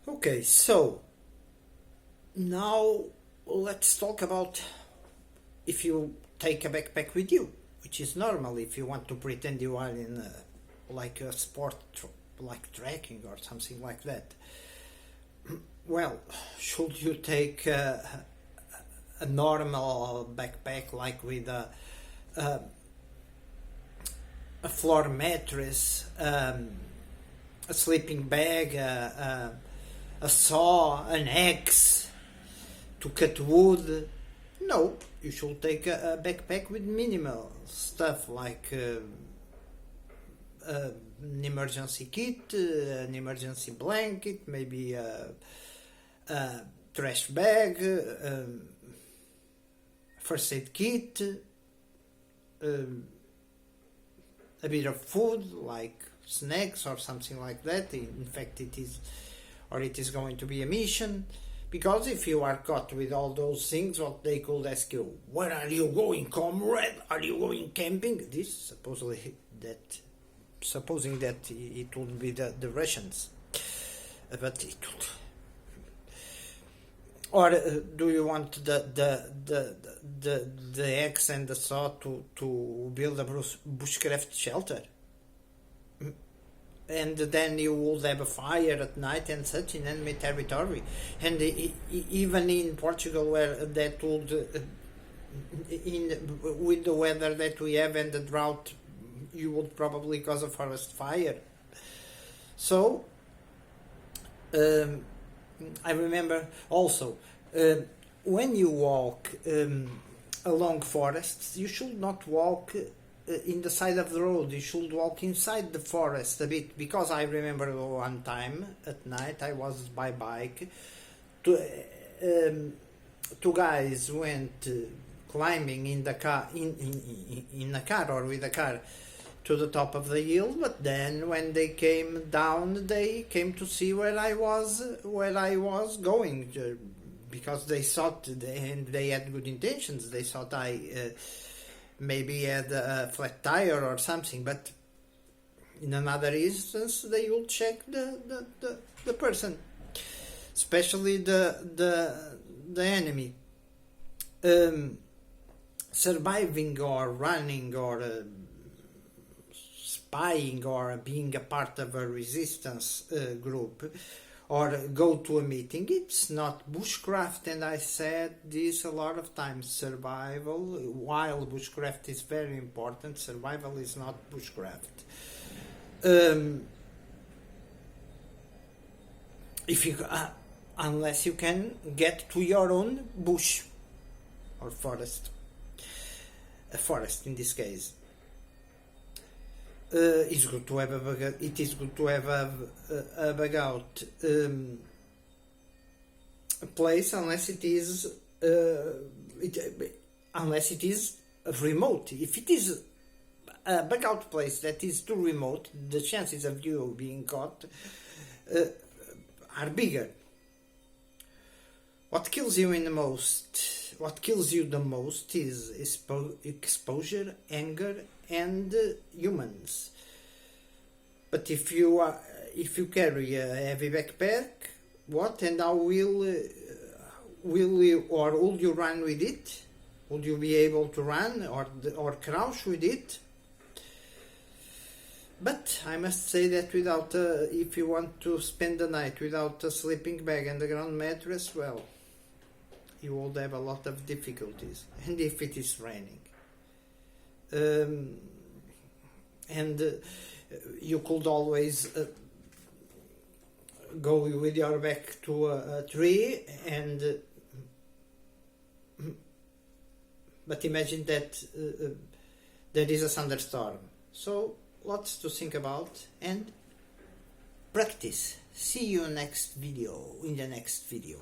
Okay, so now let's talk about if you take a backpack with you, which is normal if you want to pretend you are in like a like trekking or something like that. Well, should you take a normal backpack like with a floor mattress, a sleeping bag, a saw, an axe to cut wood? No, you should take a backpack with minimal stuff like an emergency kit, an emergency blanket, maybe a trash bag, first aid kit, a bit of food like snacks or something like that. In fact, it is going to be a mission. Because if you are caught with all those things, what they could ask you, where are you going, comrade? Are you going camping? This supposing that it would be the Russians, but it would. Or do you want the axe and the saw to build a bushcraft shelter? And then you would have a fire at night and such in enemy territory. And even in Portugal, where that would, with the weather that we have and the drought, you would probably cause a forest fire. So, I remember also, when you walk along forests, you should not walk in the side of the road. You should walk inside the forest a bit, because I remember one time at night I was by bike. Two guys went climbing in the car, in a car or with a car, to the top of the hill. But then when they came down, they came to see where I was going, because they thought, and they had good intentions. They thought I maybe had a flat tire or something, but in another instance they will check the person, especially the enemy. Surviving or running or spying or being a part of a resistance group or go to a meeting, it's not bushcraft. And I said this a lot of times. Survival, while bushcraft is very important, survival is not bushcraft. If you unless you can get to your own bush or forest, a forest in this case. It's good to have it is good to have a bug out place, unless it is remote. If it is a bug out place that is too remote, the chances of you being caught are bigger. What kills you the most is exposure, anger, and humans. But if you carry a heavy backpack, what and how will you, or will you run with it? Will you be able to run or crouch with it? But I must say that if you want to spend the night without a sleeping bag and a ground mattress, well, you will have a lot of difficulties, and if it is raining. And you could always go with your back to a tree, but imagine that there is a thunderstorm. So lots to think about and practice. See you in the next video.